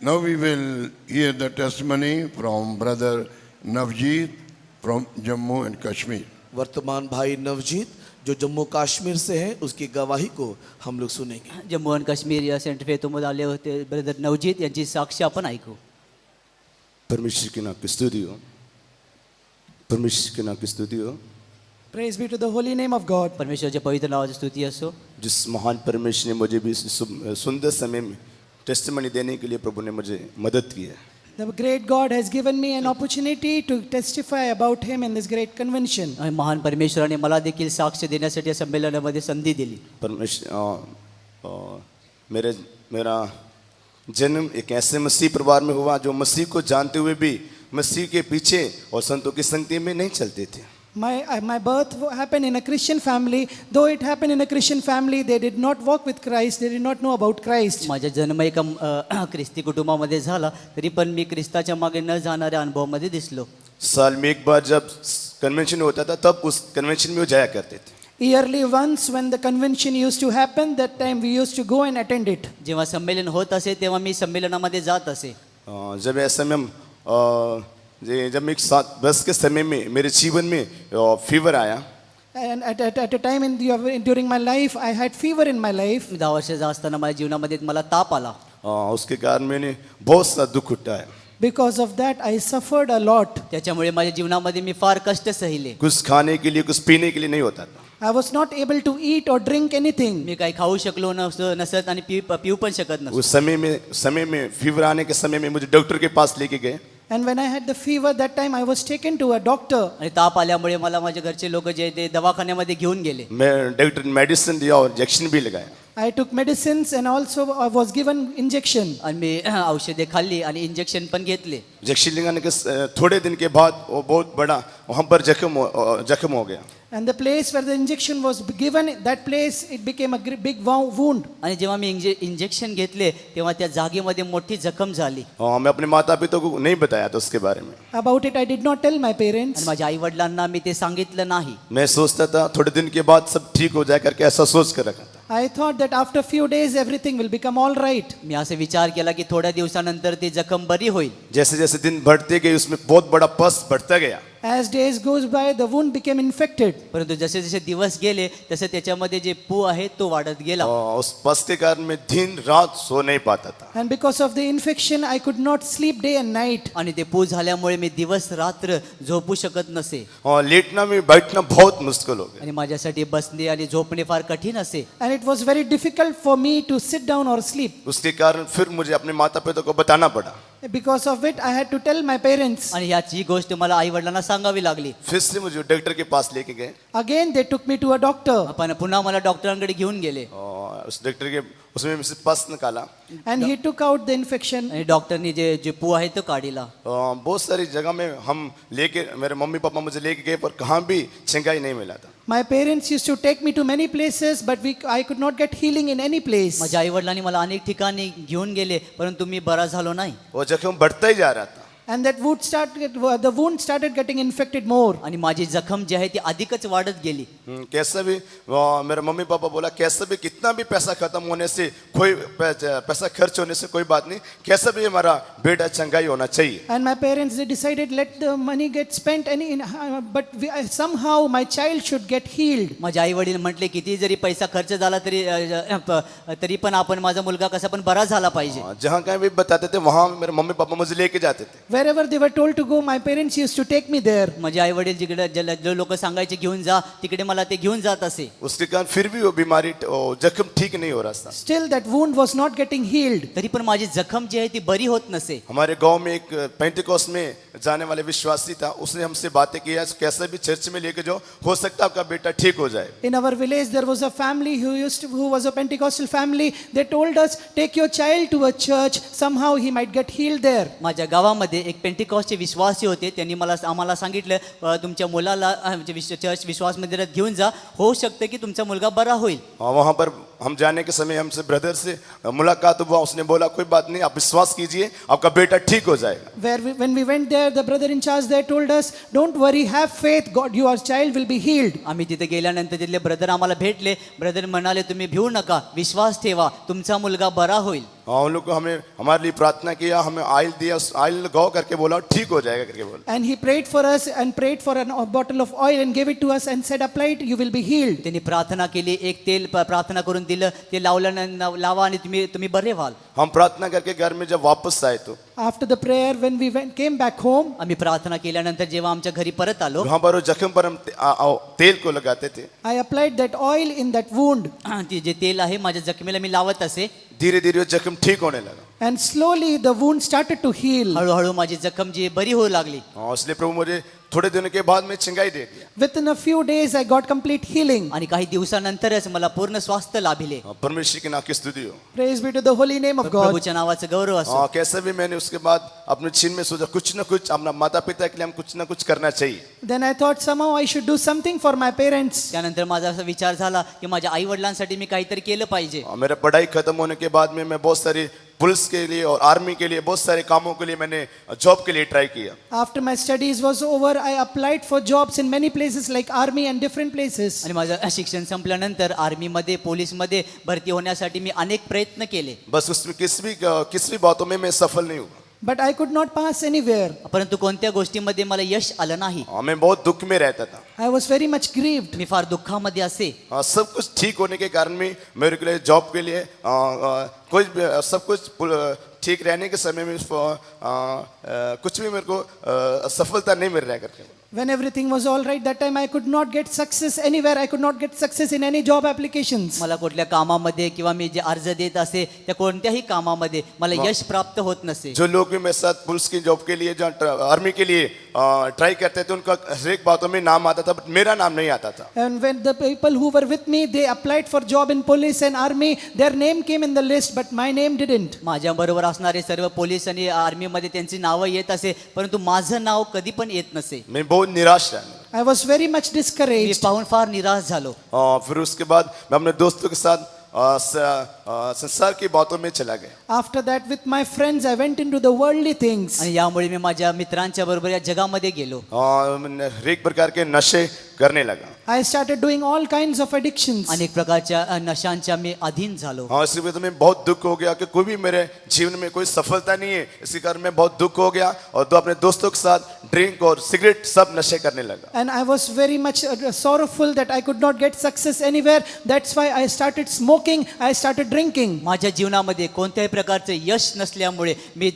Now we will hear the testimony from Brother Navjeet from Jammu and Kashmir. वर्तमान भाई नवजीत जो जम्मू कश्मीर से हैं उसकी गवाही को हम लोग सुनेंगे. जम्मू आणि काश्मीर या सेंटर फेतूमध्ये आले होते ब्रदर नवजीत यांची साक्ष आपण ऐकू. परमेश्वर के नाम की स्तुति हो. परमेश्वर के नाम की स्तुति हो. Praise be to the holy name of God. परमेश्वराच्या पवित्र नावाची स्तुती असो. जिस महान परमेश्वर ने मुझे भी सुंदर समय में टेस्टिमनी देने के लिए प्रभु ने मुझे मदद की है. The great God has given me an opportunity to testify about him in this great convention. आणि महान परमेश्वराने मला देखील साक्ष देण्यासाठी या संमेलनामध्ये संधी दिली. मेरा जन्म एक ऐसे मसीह परिवार में हुआ जो मसीह को जानते हुए भी मसीह के पीछे और संतों की संगति में नहीं चलते थे. My birth happened in a Christian family. Though it happened in a Christian family, they did not walk with Christ. They did not know about Christ. माझा जन्म एका ख्रिस्ती कुटुंबामध्ये झाला तरी पण मी ख्रिस्ताच्या मागे न जाणाऱ्या अनुभवामध्ये दिसलो. साल में एक बार जब कन्वेंशन होता था तब उस कन्वेंशन में वो जाया करते थे. Yearly once when the convention used to happen, that time we used to go and attend it. जेव्हा संमेलन होत असे तेव्हा मी संमेलनामध्ये जात असे. जब ऐसे में जब मैं 7 के समय में मेरे जीवन में फीवर आया. And at a time during my life, I had fever in my life. 10 वर्षाचा असताना माझ्या जीवनामध्ये मला ताप आला. उसके कारण मैंने बहुत सा दुख उठाया. Because of that, I suffered a lot. त्याच्यामुळे माझ्या जीवनामध्ये मी फार कष्ट सहिले. कुछ खाने के लिए कुछ पीने के लिए नहीं होता था. I was not able to eat or drink anything. मी काही खाऊ शकलो नसत आणि पिऊ पण शकत नसत. उस समय में फीवर आने के समय में मुझे डॉक्टर के पास लेके गए. And when I had the fever, that time I was taken to a doctor. आणि ताप आल्यामुळे मला माझ्या घरचे लोक जे ते दवाखान्यामध्ये घेऊन गेले. मैं डॉक्टर ने मेडिसिन दिया और इंजेक्शन भी लगाया. I took medicines and also I was given injection. आणि मी औषधे खाल्ली आणि इंजेक्शन पण घेतले. इंजेक्शन लगाने के थोड़े दिन के बाद वो बहुत बड़ा वहाँ पर जख्म हो गया. And the place where the injection was given, that place it became a big wound. आणि जेव्हा मी इंजेक्शन घेतले तेव्हा त्या जागेमध्ये मोठी जखम झाली. मैं अपने माता पिता को नहीं बताया था उसके बारे में. About it I did not tell my parents. आणि माझ्या आई वडिलांना मी ते सांगितलं नाही. मैं सोचता था थोड़े दिन के बाद सब ठीक हो जाए करके ऐसा सोच कर रखा था. I thought that after few days everything will become all right. मी असे विचार केला की थोड्या दिवसानंतर ती जखम बरी होईल. जैसे जैसे दिन बढ़ते गए उसमें बहुत बड़ा पस बढ़ता गया. As days goes by, the wound became infected. परंतु जसे जसे दिवस गेले तसे त्याच्यामध्ये जे पू आहे तो वाढत गेला. उस पस के कारण मैं दिन रात सो नहीं पाता था. And because of the infection, I could not sleep day and night. आणि ते पू झाल्यामुळे मी दिवस रात्र झोपू शकत नसे. लेटना में बैठना बहुत मुश्किल हो गया. आणि माझ्यासाठी बसणे आणि झोपणे फार कठीण असे. And it was very difficult for me to sit down or sleep. उसके कारण फिर मुझे अपने माता पिता को बताना पड़ा. Because of it, I had to tell my parents. आणि याची गोष्ट मला आई वडिलांना सांगावी लागली. फिर से मुझे डॉक्टर के पास लेके गए. Again, they took me to a doctor. आपण पुन्हा मला डॉक्टरांकडे घेऊन गेले. उस डॉक्टर के उसमें से पस निकाला. And he took out the infection. आणि डॉक्टरनी जे पू आहे तो काढला. बहुत सारी जगह में हम लेके मेरे मम्मी पापा मुझे लेके गए पर कहाँ भी छंगाई नहीं मिला था. My parents used to take me to many places, but I could not get healing in any place. माझ्या आई वडिलांनी मला अनेक ठिकाणी घेऊन गेले परंतु मी बरा झालो नाही. वो जख्म बढ़ता ही जा रहा था. And that the wound started getting infected more. आणि माझी जखम जी आहे ती अधिकच वाढत गेली. कैसा भी मेरे मम्मी पापा बोला कैसा भी कितना भी पैसा खत्म होने से कोई पैसा खर्च होने से कोई बात नहीं, कैसा भी हमारा बेटा चंगाई होना चाहिए. And my parents, they decided let the money get spent but somehow my child should get healed. माझे आई वडील म्हटले किती जरी पैसा खर्च झाला तरी पण आपण माझा मुलगा कसा पण बरा झाला पाहिजे. जहाँ कहीं भी बताते थे वहाँ मेरे मम्मी पापा मुझे लेके जाते थे. Wherever they were told to go, my parents used to take me there. माझे आई वडील जिकडे जे लोक सांगायचे घेऊन जा तिकडे मला ते घेऊन जात असे. उसके कारण फिर भी वो बीमारी जख्म ठीक नहीं हो रहा था. Still that wound was not getting healed. तरी पण माझी जखम जी आहे ती बरी होत नसे. हमारे गांव में एक पेंटिकॉस्ट में जाने वाले विश्वासी था. उसने हमसे बातें की कैसे भी चर्च में लेके जाओ हो सकता है आपका बेटा ठीक हो जाए. In our village there was a family who was a Pentecostal family. They told us take your child to a church, somehow he might get healed there. माझ्या गावामध्ये एक पेंटिकॉस्टचे विश्वासी होते. त्यांनी आम्हाला सांगितलं तुमच्या मुलाला चर्च विश्वास मंदिरात घेऊन जा, होऊ शकते की तुमचा मुलगा बरा होईल. वहाँ पर हम जाने के समय हमसे ब्रदर से मुलाकात हुआ. उसने बोला कोई बात नहीं आप विश्वास कीजिए आपका बेटा ठीक हो जाएगा. When we went there, the brother in charge there told us don't worry, have faith, your child will be healed. आम्ही तिथे गेल्यानंतर तिथले ब्रदर आम्हाला भेटले. ब्रदर म्हणाले तुम्ही भिवू नका, विश्वास ठेवा, तुमचा मुलगा बरा होईल. उन लोग को हमने हमारे लिए प्रार्थना किया, हमें ऑयल दिया, ऑयल लगाओ करके बोला ठीक हो जाएगा करके बोला. And he prayed for us and prayed for a bottle of oil and gave it to us and said, apply it, you will be healed. त्यांनी प्रार्थना केली, एक तेल प्रार्थना करून दिलं, ते लावा आणि तुम्ही बरे व्हाल. हम प्रार्थना करके घर में जब वापस आए तो After the prayer, when we came back home, आम्ही प्रार्थना केल्यानंतर जेव्हा आमच्या घरी परत आलो, वहाँ पर वो जख्म पर हम तेल को लगाते थे. I applied that oil in that wound. ते जे तेल आहे माझ्या जखमेला मी लावत असे. धीरे धीरे वो जख्म ठीक होने लगा. And slowly the wound started to heal. हळूहळू माझी जखम जी बरी होऊ लागली. इसलिए प्रभु मुझे थोड़े दिनों के बाद में चंगाई दे दिया. Within a few days, I got complete healing. आणि काही दिवसानंतरच मला पूर्ण स्वास्थ्य लाभिले. परमेश्वर के नाम की स्तुति हो. Praise be to the holy name of God. प्रभूच्या नावाचं गौरव असो. कैसे भी मैंने उसके बाद अपने चिन में सोचा कुछ ना कुछ अपना माता पिता के लिए हम कुछ ना कुछ करना चाहिए. Then I thought somehow I should do something for my parents. त्यानंतर माझा असा विचार झाला की माझ्या आई वडिलांसाठी मी काहीतरी केलं पाहिजे. मेरा पढ़ाई खत्म होने के बाद में मैं बहुत सारी पुलिस के लिए और आर्मी के लिए बहुत सारे कामों के लिए मैंने जॉब के लिए ट्राई किया. After my studies was over, I applied for jobs in many places like army and different places. आणि माझं शिक्षण संपल्यानंतर आर्मीमध्ये पोलीसमध्ये भरती होण्यासाठी मी अनेक प्रयत्न केले. बस उसमें किस भी बातों में मैं सफल नहीं हुआ. But I could not pass anywhere. परंतु कोणत्या गोष्टीमध्ये मला यश आलं नाही. मैं बहुत दुख में रहता था. I was very much grieved. मी फार दुःखामध्ये असे. सब कुछ ठीक होने के कारण में मेरे के लिए जॉब के लिए कोई सब कुछ ठीक रहने के समय में कुछ भी मेरे को सफलता नहीं मिल रहा है करके. When everything was all right, that time I could not get success anywhere. I could not get success in any job applications. मला कुठल्या कामामध्ये किंवा मी जे अर्ज देत असे त्या कोणत्याही कामामध्ये मला यश प्राप्त होत नसे. जो लोग भी मेरे साथ पुलिस की जॉब के लिए जो आर्मी के लिए ट्राई करते थे उनका हर एक बातों में नाम आता था, बट मेरा नाम नहीं आता था. And when the people who were with me, they applied for job in police and army, their name came in the list, but my name didn't. माझ्या बरोबर असणारे सर्व पोलीस आणि आर्मीमध्ये त्यांची नावं येत असे, परंतु माझं नाव कधी पण येत नसे. मैं बहुत निराश रहा. I was very much me discouraged. पाहून फार निराश झालो. फिर उसके बाद मैं अपने दोस्तों के साथ संसार की बातों में चला गया. After that, with my friends, I went into the worldly things. आणि यामुळे मी माझ्या मित्रांच्या बरोबर या जगामध्ये गेलो. हर एक प्रकार के नशे करने लगा. I started doing all kinds of addictions. अनेक प्रकारच्या नशांच्या मी अधीन झालो. इसी वजह से मैं बहुत दुख हो गया कि कोई भी मेरे जीवन में कोई सफलता नहीं है. इसी कारण मैं बहुत दुख हो गया और तो अपने दोस्तों के साथ ड्रिंक और सिगरेट सब नशे करने लगा. And I was very much sorrowful that I could not get success anywhere. That's why I started smoking. I started drinking. माझ्या जीवनामध्ये कोणत्याही प्रकारचं यश नसल्यामुळे मी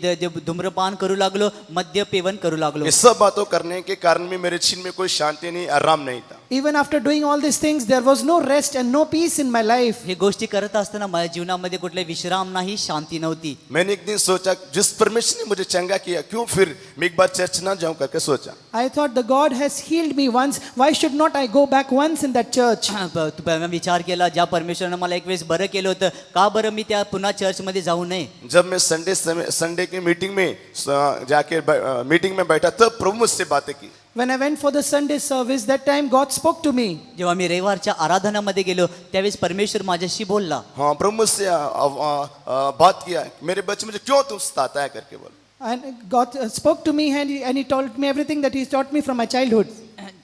धूम्रपान करू लागलो, मद्यपेवन करू लागलो. ये सब बातों करने के कारण में मेरे जीवन में कोई शांति नहीं, आराम नहीं था. Even after doing all these things, there was no rest and no peace in my life. हे गोष्टी करत असताना माझ्या जीवनामध्ये कुठले विश्राम नाही, शांती नव्हती. मैंने एक दिन सोचा जिस परमेश्वर ने मुझे चंगा किया क्यों फिर मैं एक बार चर्च ना जाऊं करके सोचा. I thought the God has healed me once. Why should not I go back once in that church? मी विचार केला, ज्या परमेश्वरानं मला एक वेळेस बरं केलं होतं, का बरं मी त्या पुन्हा चर्चमध्ये जाऊ नये. जब मैं संडे की मीटिंग में जाके मीटिंग में बैठा तब प्रभु मुझसे बातें की. When I went for the Sunday service, that time God spoke to me. जेव्हा मी रविवारच्या आराधनामध्ये गेलो त्यावेळेस परमेश्वर माझ्याशी बोलला. हाँ प्रभु मुझसे बात किया, मेरे बच्चे मुझे क्यों तू सताता है करके बोला. And God spoke to me and he told me everything that he taught me from my childhood.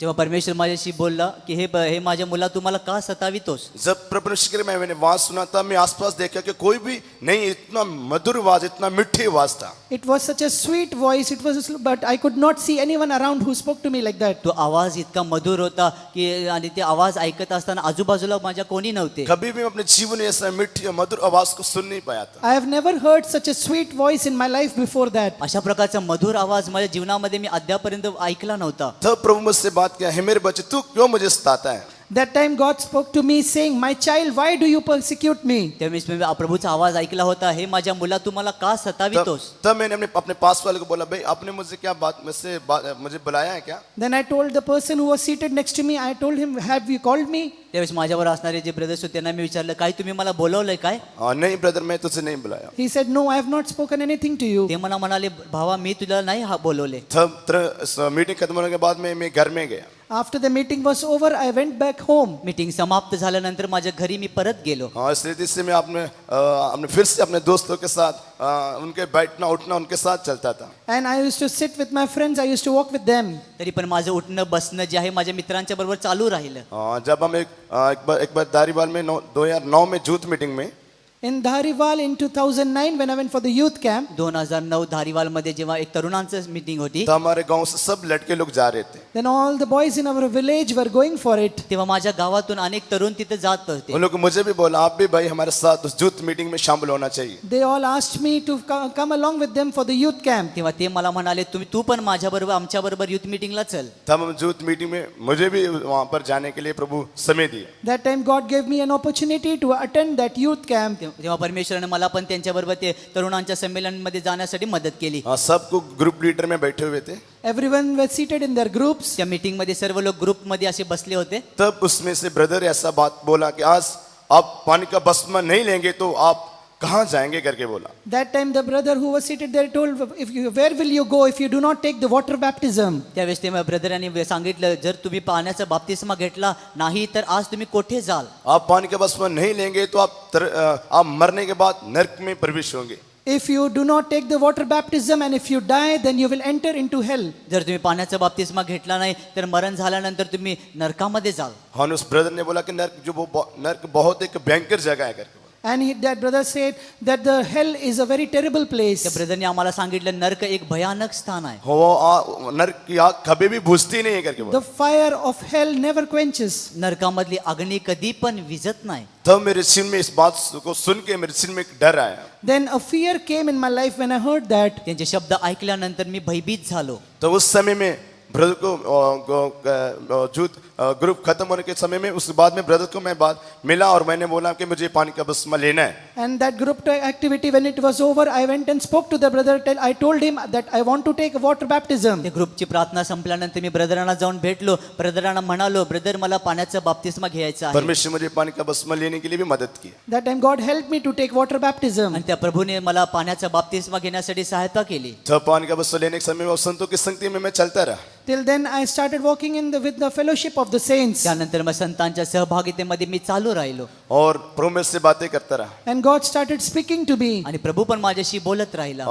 जेव्हा परमेश्वर माझ्याशी बोलला की हे माझ्या मुला तू मला का सतावितोस. जब परमेश्वर में मैंने आवाज सुना था मैं आसपास देखा कि कोई भी नहीं, इतना मधुर आवाज, इतना मीठी आवाज था. It was such a sweet voice. It was, but I could not see anyone around who spoke to me like that. तो आवाज इतका मधुर होता की आणि ते आवाज ऐकत असताना आजूबाजूला माझ्या कोणी नव्हते. कभी भी मैं अपने जीवन में ऐसा मीठी और मधुर आवाज को सुन नहीं पाया था. I have never heard such a sweet voice in my life before that. अशा प्रकारचा मधुर आवाज माझ्या जीवनामध्ये मी अद्यापर्यंत ऐकला नव्हता. तब प्रभु मुझसे बात किया, हे मेरे बच्चे तू क्यों मुझे सताता है. That time God spoke to me saying, my child, why do you persecute me? त्यावेळेस मी प्रभूचा आवाज ऐकला होता, हे माझ्या मुला तू मला का सतावितोस. तब मैंने अपने पास वाले को बोला, भाई आपने मुझे क्या मुझे बुलाया है क्या. Then I told the person who was seated next to me, I told him, have you called me? त्यावेळेस माझ्यावर असणारे जे ब्रदर्स होते त्यांना मी विचारलं, काय तुम्ही मला बोलवलंय काय. नहीं ब्रदर मैं तुझे नहीं बुलाया. He said, no, I have not spoken anything to you. ते मला म्हणाले, भावा मी तुला नाही बोलवले. तब मीटिंग खत्म होने के बाद में मैं घर में गया. After the meeting was over, I went back home. Meeting समाप्त झाल्यानंतर माझ्या घरी मी परत गेलो. इस रीति से मैं अपने फिर से अपने दोस्तों के साथ उनके बैठना उठना उनके साथ चलता था. And I used to sit with my friends. I used to walk with them. तरी पण माझं उठणं बसणं जे आहे माझ्या मित्रांच्या बरोबर चालू राहिलं. जब हम एक बार दारीवाल में 2009 में जूथ मीटिंग में In Dhariwal in 2009, when I went for the youth camp, 2009 धारीवालमध्ये जेव्हा एक तरुणांचं मीटिंग होती, तो हमारे गांव से सब लड़के लोग जा रहे थे. then all the boys in our village were going for it. तेव्हा माझ्या गावातून अनेक तरुण तिथे जात होते. उन लोग मुझे भी बोला आप भी भाई हमारे साथ उस यूथ मीटिंग में शामिल होना चाहिए. They all asked me to come along with them for the youth camp. तेव्हा ते मला म्हणाले तू पण माझ्या बरोबर आमच्या बरोबर युथ मीटिंगला चल. तब हम यूथ मीटिंग में मुझे भी वहां पर जाने के लिए प्रभु समय दिया. That time God gave me an opportunity to attend that youth camp. तेव्हा परमेश्वराने मला पण त्यांच्याबरोबर ते तरुणांच्या संमेलनामध्ये जाण्यासाठी मदत केली. सबको ग्रुप लीडर में बैठे हुए थे. Everyone was seated in their groups. त्या मीटिंग मध्ये सर्व लोक ग्रुप मध्ये असे बसले होते. तब उसमें से ब्रदर ऐसा बात बोला कि आज आप पानी का बपतिस्मा नहीं लेंगे तो आप कहाँ जाएंगे करके बोला. That time the brother who was seated there told, where will you go if you do not take the water baptism? त्यावेळेस ते ब्रदरांनी सांगितलं जर तुम्ही पाण्याचा बाप्तिस्मा घेतला नाही तर आज तुम्ही कोठे जाल. आप पानी का बपतिस्मा नहीं लेंगे तो आप मरने के बाद नरक में प्रवेश होंगे. If you do not take the water baptism and if you die, then you will enter into hell. जर तुम्ही पाण्याचा बाप्तिस्मा घेतला नाही तर मरण झाल्यानंतर तुम्ही नरकामध्ये जाल. हाँ उस ब्रदर ने बोला कि नरक बहुत एक भयंकर जगह है करके. And that brother said that the hell is a very terrible place. त्या ब्रदरने आम्हाला सांगितलं नरक एक भयानक स्थान आहे. वो नरक की आग कभी भी बुझती नहीं है करके बोला. The fire of hell never quenches. नरकामधली अग्नी कधी पण विझत नाही. तब मेरे सिर में इस बात को सुन के मेरे सिर में एक डर आया. Then a fear came in my life when I heard that. त्यांचे शब्द ऐकल्यानंतर मी भयभीत झालो. तो उस समय में ब्रदर को जूत ग्रुप खत्म होने के समय में उसके बाद में ब्रदर को मैं बात मिला और मैंने बोला कि मुझे पानी का बपतिस्मा लेना है. And that group activity, when it was over, I went and spoke to the brother. I told him that I want to take water baptism. त्या ग्रुपची प्रार्थना संपल्यानंतर मी ब्रदरांना जाऊन भेटलो. ब्रदरांना म्हणालो ब्रदर मला पाण्याचा बाप्तिस्मा घ्यायचा आहे. परमेश्वर मुझे पानी का बपतिस्मा लेने के लिए भी मदद की. That time God helped me to take water baptism. आणि त्या प्रभूने मला पाण्याचा बाप्तिस्मा घेण्यासाठी सहायता केली. जब पानी का बपतिस्मा लेने के समय में संतों की संगति में मैं चलता रहा. Till then I started walking with the fellowship of the saints. त्यानंतर मग संतांच्या सहभागितेमध्ये मी चालू राहिलो. और प्रभु मेरे से बातें करता रहा. And God started speaking to me आणि प्रभू पण माझ्याशी बोलत राहिला.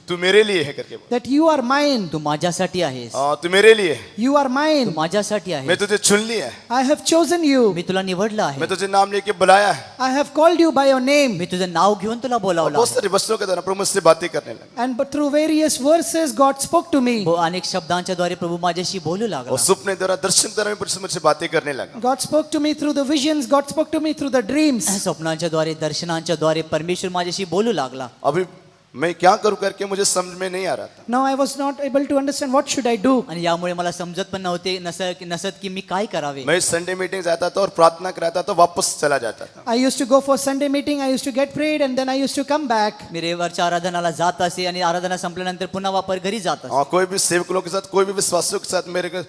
तू मेरे लिए है करके बोला. that you are mine. तू माझ्यासाठी आहेस. तू मेरे लिए. You are Tu mine. माझ्यासाठी मैं आहेस. तुझे चुन लिया है. I have chosen you. मी तुला निवडलं आहे. मैं तुझे नाम लेके बुलाया है. I have called you by your name. मी तुझं नाव घेऊन तुला बोलावलं बहुत आहे. सारे वचनों के द्वारा प्रभु मुझसे बातें करने लगा. And but through various verses, God spoke to me. अनेक शब्दांच्या द्वारे प्रभू माझ्याशी बोलू और लागला. सपने द्वारा दर्शन द्वारा भी प्रभु मुझसे बातें करने लगा. God spoke to me through the visions. God spoke to me through the dreams. स्वप्नांच्या द्वारे दर्शनांच्या द्वारे परमेश्वर माझ्याशी बोलू लागला. अभी मैं क्या करूं करके मुझे समझ में नहीं आ रहा था. Now I was not able to understand what should I do. आणि यामुळे मला समजत पण नव्हते नसत की मी काय करावे. मैं संडे मीटिंग जाता था और प्रार्थना कराता था वापस चला जाता था. I used to go for Sunday meeting. I used to get prayed and then I used to come back. मी रविवारच्या आराधनाला जात असे आणि आराधना संपल्यानंतर पुन्हा वापर घरी जात असे. कोई भी सेवक लोग के साथ कोई भी विश्वासियों के साथ मेरे को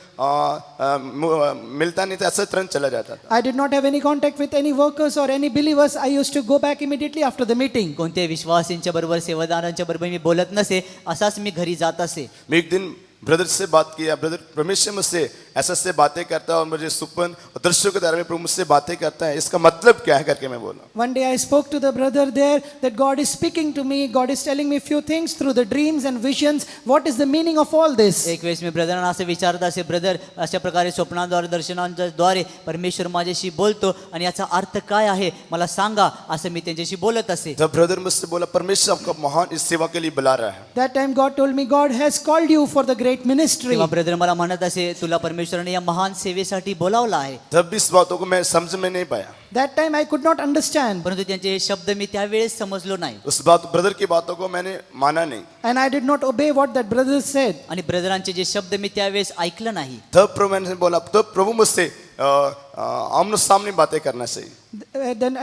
मिलता नहीं था. ऐसे तुरंत चला जाता था. I did not have any contact with any workers or any believers. I used to go back immediately after the meeting. कोणत्याही विश्वासींच्या बरोबर सेवादारांच्या बरोबर मी बोलत नसे. असाच मी घरी जात असे. मैं एक दिन ब्रदर से बात किया. ब्रदर परमेश्वर मुझसे ऐसे बातें करता है और मुझे सुपन और दृश्यों के द्वारा प्रभु मुझसे बातें करता है. इसका मतलब क्या है करके मैं बोला. One day I spoke to the brother there that God is speaking to me. God is telling me few things through the dreams and visions. What is the meaning of all this? एक वेळेस मी ब्रदरांना असे विचारत असे brother अशा प्रकारे स्वप्नांद्वारे दर्शनांच्या द्वारे परमेश्वर माझ्याशी बोलतो आणि याचा अर्थ काय आहे मला सांगा असं मी त्यांच्याशी बोलत असे. जब ब्रदर मुझसे बोला परमेश्वर आपका महान इस सेवा के लिए बुला रहा है. That time God told me God has called you for the great ministry. तेव्हा ब्रदर मला म्हणत असे तुला परमेश्वराने या महान सेवेसाठी बोलावलं आहे. तब भी इस बातों को मैं समझ में नहीं पाया. That time I could not understand. परंतु त्यांचे शब्द मी त्यावेळेस समजलो नाही. उस बात ब्रदर की बातों को मैंने माना नहीं. And I did not obey what that brother said. आणि ब्रदरांचे जे शब्द मी त्यावेळेस ऐकलं नाही. तब प्रभु मैंने बोला तब प्रभु मुझसे आमने सामने बातें करना चाहिए.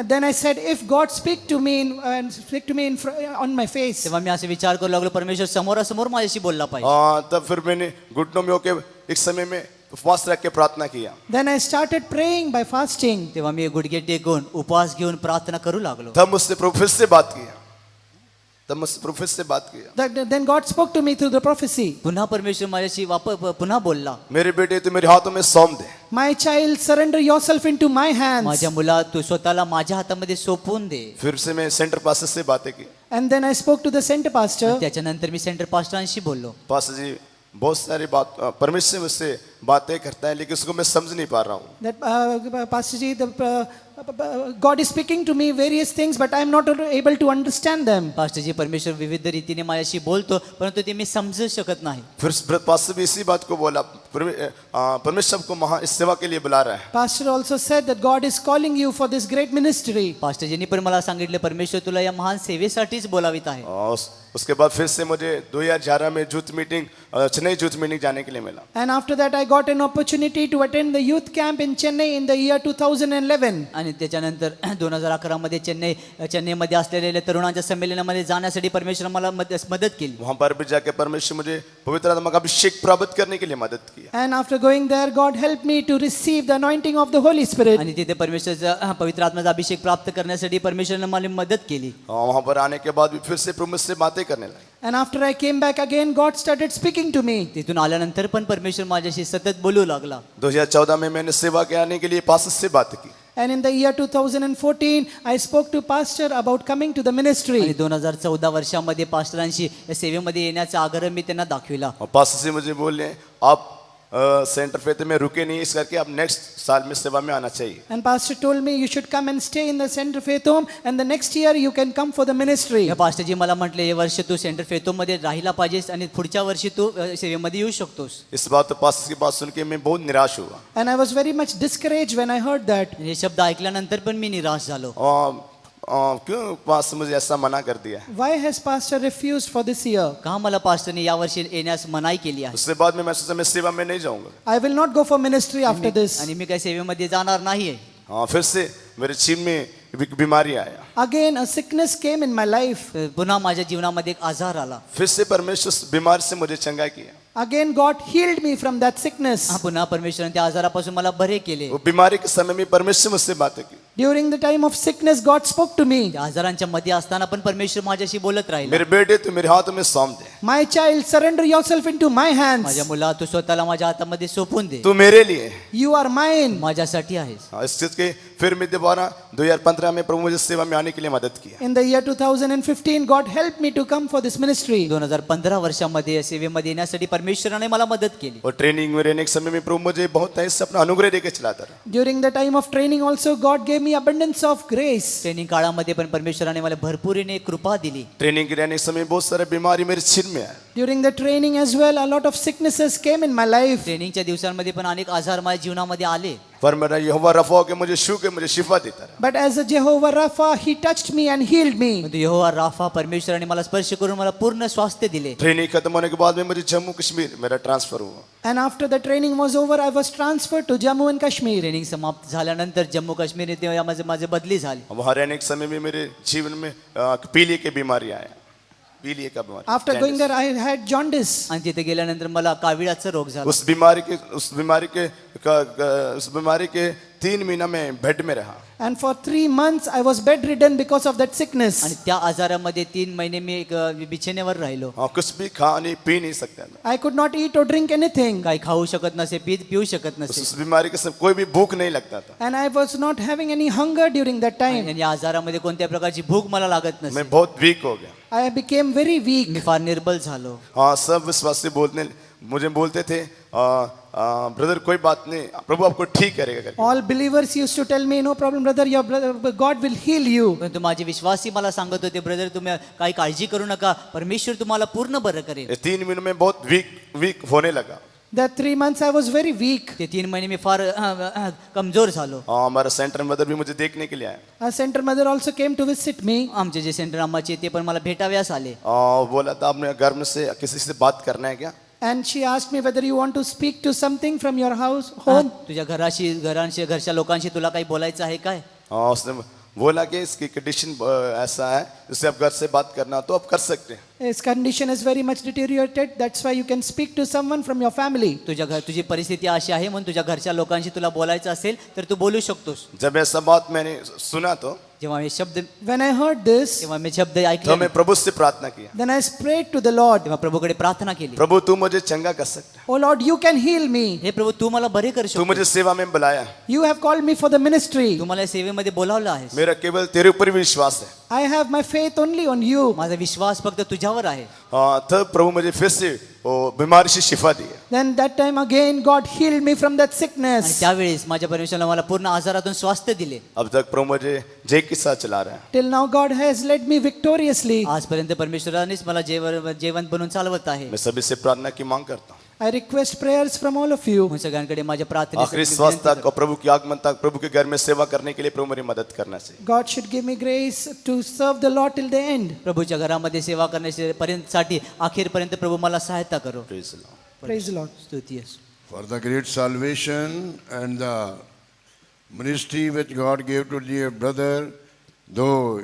Then I said, if God speak to me on my face. तेव्हा मी असे विचार करू लागलो परमेश्वर समोरासमोर माझ्याशी बोलला पाहिजे. तब फिर मैंने घुटनों में होके एक समय में उपवास रख के प्रार्थना KIA. Then I started praying by fasting. तेव्हा मी गुडघे टेकून उपवास घेऊन प्रार्थना करू लागलो. तब मुझसे प्रभु फिर से बात KIA. Then God spoke to me through the prophecy. पुन्हा परमेश्वर माझ्याशी पुन्हा बोलला. मेरे बेटे तू मेरे हाथों में सौंप दे. My child, surrender yourself into my hands. माझ्या मुला तू स्वतःला माझ्या हातामध्ये सोपवून दे. फिर से मैं सेंटर पास्टर से बातें की. And then I spoke to the center pastor. त्याच्यानंतर मी सेंटर पास्टरांशी बोललो. पास्टर जी बहुत सारी बात परमेश्वर मुझसे बातें करता है लेकिन उसको मैं समझ नहीं पा रहा हूँ. That Pastor Ji, God is speaking to me various things, but I am not able to understand them. पास्टरजी परमेश्वर विविध रीतीने माझ्याशी बोलतो परंतु ते मी समजू शकत नाही. फिर पास्टर भी इसी बात को बोला, परमेश्वर को महा इस सेवा के लिए बुला रहा है. Pastor also said that God is calling you for this great ministry. पास्टरजींनी पण मला सांगितले परमेश्वर तुला या महान सेवेसाठीच बोलावित आहे. और उसके बाद फिर से मुझे 2011 में चेन्नई यूथ मीटिंग जाने के लिए मिला. And after that, I got an opportunity to attend the youth camp in Chennai in the year 2011. आणि त्याच्यानंतर 2011 मध्ये चेन्नईमध्ये असलेल्या तरुणांच्या संमेलनामध्ये जाण्यासाठी परमेश्वर मला मदत केली. वहां पर भी जाके परमेश्वर मुझे पवित्र आत्मा का अभिषेक प्राप्त करने के लिए मदद KIA. And after going there, God helped me to receive the anointing of the Holy Spirit. आणि तिथे परमेश्वराचा पवित्र आत्म्याचा अभिषेक प्राप्त करण्यासाठी परमेश्वराने मला मदत केली. वहां पर आने के बाद भी फिर से प्रभु से बातें करने लगे. And after I came back again, God started speaking to me. तिथून आल्यानंतर पण परमेश्वर माझ्याशी सतत बोलू लागला. 2014 में मैंने सेवा के आने के लिए पास्टर से बात की. And in the year 2014, I spoke to pastor about coming to the आणि ministry. 2014 वर्षामध्ये पास्टरांशी या सेवेमध्ये येण्याचा आग्रह मी त्यांना दाखविला. और पास्टर से मुझे बोले आप सेंटर फेथ में रुके नहीं, इस करके आप नेक्स्ट साल में सेवा में आना चाहिए. And pastor told me you should come and stay in the Center Faith Home, and the next year you can come for the ministry. या पास्टरजी मला म्हटले हे वर्ष तू सेंटर फेतो मध्ये राहिला पाहिजेस आणि पुढच्या वर्षी तू सेवेमध्ये येऊ शकतोस. इस बात पास्टर की बात सुन के मैं बहुत निराश हुआ. And I was very much discouraged when I heard that. हे शब्द ऐकल्यानंतर पण मी निराश झालो. क्यों पास्टर मुझे ऐसा मना कर दिया. Why has pastor refused for this year? का मला पास्टरने या वर्षी येण्यास मनाई केली आहे. उसके बाद में मैं सोचा मैं सेवा में नहीं जाऊंगा. I will not go for ministry after this. आणि मी काही सेवेमध्ये जाणार नाहीये. फिर से मेरे जीवन में एक बीमारी आया. Again, a sickness came in my life. पुन्हा माझ्या जीवनामध्ये एक आजार आला. फिर से परमेश्वर उस बीमारी से मुझे चंगा KIA. Again, God healed me from that sickness. पुन्हा परमेश्वराने त्या आजारापासून मला बरे केले. वो बीमारी के समय में परमेश्वर मुझसे बातें की. During the time of sickness, God spoke to me. त्या आजारांच्या मध्ये असताना पण परमेश्वर माझ्याशी बोलत राहिला. मेरे बेटे तू मेरे हाथों में सौंप दे. My child, surrender yourself into my hands. माझ्या मुला तू स्वतःला माझ्या हातामध्ये सोपून दे. तू मेरे लिए. You are mine. माझ्यासाठी आहेस. इस चीज के फिर मैं दोबारा 2015 में प्रभु मुझे सेवा में आने के लिए मदद KIA. In the year 2015, God helped me to come for this ministry. 2015 वर्षामध्ये सेवेमध्ये येण्यासाठी परमेश्वराने मला मदत केली. और ट्रेनिंग में रहने के समय में प्रभु मुझे बहुत ऐसे अपना अनुग्रह देकर चलाता रहा. During the time of training also, God gave me abundance of grace. Training काळामध्ये पण परमेश्वराने मला भरपूरीने कृपा दिली. ट्रेनिंग के रहने के समय बहुत सारे बीमारी मेरे सिर में आए. During the training as well, a lot of sicknesses came in my life. ट्रेनिंगच्या दिवसांमध्ये पण अनेक आजार माझ्या जीवनामध्ये आले. पर मेरा यहोवा रफा होकर मुझे छू के मुझे शिफा देता रहा. But as a Jehovah Rapha, He touched me and healed me. परंतु यहोवा राफा परमेश्वराने मला स्पर्श करून मला पूर्ण स्वास्थ्य दिले. ट्रेनिंग खत्म होने के बाद में मुझे जम्मू कश्मीर मेरा ट्रांसफर हुआ. And after the training was over, I was transferred to Jammu and Kashmir. Training समाप्त झाल्यानंतर जम्मू काश्मीर येथे माझे बदली झाली. वहाँ रहने के समय में मेरे जीवन में पीलिया की बीमारी आया. पीलिया का बीमारी. After going there, I had jaundice. आणि तिथे गेल्यानंतर मला काविळाचा रोग झाला. उस बीमारी के 3 महीना में बेड में रहा. And for 3 months, I was bedridden because of that sickness. आणि त्या आजारामध्ये 3 महिने मी एक बिछाण्यावर राहिलो. कुछ भी खा नहीं पी नहीं सकता. I could not eat or drink anything. काही खाऊ शकत नसे, पिऊ शकत नसे. उस बीमारी के समय कोई भी भूख नहीं लगता था. And I was not having any hunger during that time. आणि या आजारामध्ये कोणत्या प्रकारची भूक मला लागत नसे. मैं बहुत वीक हो गया. I became very weak. मी फार निर्बल झालो. सब विश्वासी मुझे बोलते थे ब्रदर कोई बात नहीं प्रभु आपको ठीक करेगा करके. All believers used to tell me, no problem, brother, your brother, God will heal you. परंतु माझे विश्वासी मला सांगत होते, ब्रदर तुम्ही काही काळजी करू नका, परमेश्वर तुम्हाला पूर्ण बरं करेल. ये 3 महीनों में बहुत वीक होने लगा. That 3 months I was very weak. ते 3 महिने मी फार कमजोर झालो. हमारा सेंटर मदर भी मुझे देखने के लिए आया. Our center mother also came to visit me. आमचे जे सेंटर अम्माचे ते पण मला भेटाव्यास आले. बोला था आपने घर में से किसी से बात करना है क्या. And she asked me whether you want to speak to something from your home. तुझ्या घरच्या लोकांशी तुला काही बोलायचं आहे काय. उसने बोला कि इसकी कंडीशन ऐसा है जिससे आप घर से बात करना तो आप कर सकते हैं. His condition is very much deteriorated. That's why you can speak to someone from your family. तुझी परिस्थिती अशी आहे म्हणून तुझ्या घरच्या लोकांशी तुला बोलायचं असेल तर तू बोलू शकतोस. जब ऐसा बात मैंने सुना तो जेव्हा मी शब्द When I heard this, तेव्हा मी शब्द तो ऐकले, मैं प्रभु से प्रार्थना KIA. then I prayed to the Lord. तेव्हा प्रभूकडे प्रार्थना केली. प्रभु तू मुझे चंगा कर सकता है. Oh Lord, you can heal me. हे प्रभू तू मला बरे कर तू शकतो. मुझे सेवा में बुलाया. You have called me for the ministry. तू मला सेवेमध्ये बोलावलं आहेस. मेरा केवल तेरे ऊपर विश्वास है. I have my faith only on you. माझा विश्वास फक्त तुझ्यावर आहे. तब प्रभु मुझे फिर से वो बीमारी से शिफा दी. Then that time again God healed me from that आणि sickness. त्यावेळेस माझ्या परमेश्वराने मला पूर्ण आजारातून स्वास्थ्य दिले. अब तक प्रभु मुझे जय के साथ चला रहा है. Till now God has led me victoriously. आजपर्यंत परमेश्वरानेच मला जेवण बनवून चालवत आहे. मैं सभी से प्रार्थना की मांग करता हूँ. I request prayers from all of you. मी सगळ्यांकडे माझ्या आखिरी प्रार्थनेसाठी श्वास विनंती तक करतो. और प्रभु की आगमन तक प्रभु के घर में सेवा करने के लिए प्रभु मेरी मदद करना चाहिए. God should give me grace to serve the Lord till the end. प्रभूच्या घरामध्ये सेवा करण्यासाठी अखेरपर्यंत प्रभू मला सहायता करो. Praise the Lord. Praise the Lord. स्तुती असो. For the great salvation and the ministry which God gave to dear brother, though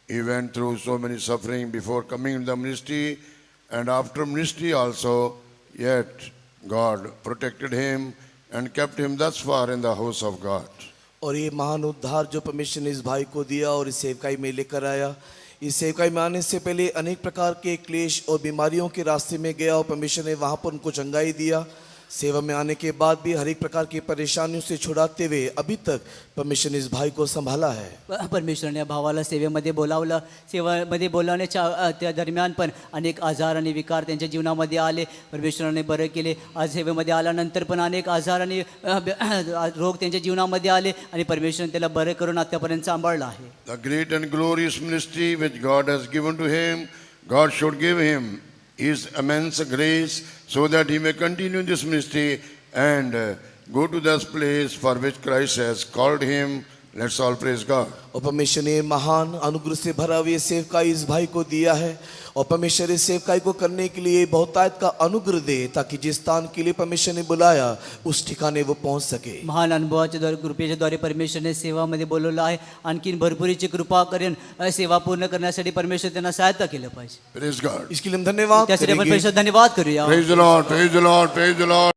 he went through so many suffering before coming in the ministry and after ministry also, yet God protected him and kept him thus far in the house of God. और ये महान उद्धार जो परमेश्वर ने इस भाई को दिया और इस सेवकाई में लेकर आया, इस सेवकाई में आने से पहले अनेक प्रकार के क्लेश और बीमारियों के रास्ते में गया और परमेश्वर ने वहाँ पर उनको चंगाई दिया. सेवा में आने के बाद भी हर एक प्रकार की परेशानियों से छुड़ाते हुए अभी तक परमेश्वर ने इस भाई को संभाला है. परमेश्वराने भावाला सेवेमध्ये बोलावलं. सेवेमध्ये बोलावण्याच्या त्या दरम्यान पण अनेक आजार आणि विकार त्यांच्या जीवनामध्ये आले. परमेश्वराने बरं केले. आज सेवेमध्ये आल्यानंतर पण अनेक आजार आणि रोग त्यांच्या जीवनामध्ये आले आणि परमेश्वराने त्याला बरं करून आतापर्यंत सांभाळलं आहे. The great and glorious ministry which God has given to him, God should give him his immense grace so that he may continue this ministry and go to this place for which Christ has called him. Let's all praise God. और परमेश्वर ने महान अनुग्रह से भरा हुआ ये सेवकाई इस भाई को दिया है और परमेश्वर इस सेवकाई को करने के लिए बहुतायत का अनुग्रह दे ताकि जिस स्थान के लिए परमेश्वर ने बुलाया उस ठिकाणे वो पहुंच सके. महान अनुभवाच्या द्वारे कृपेच्या द्वारे परमेश्वरने सेवामध्ये बोलवलं आहे. आणखीन भरपुरीची कृपा करेन सेवा पूर्ण करण्यासाठी परमेश्वर त्यांना सहायता केलं पाहिजे. Praise God. इसके लिए हम धन्यवाद त्यासाठी आपण करेंगे. परमेश्वर धन्यवाद करूया. Praise the Lord, praise the Lord, praise the Lord.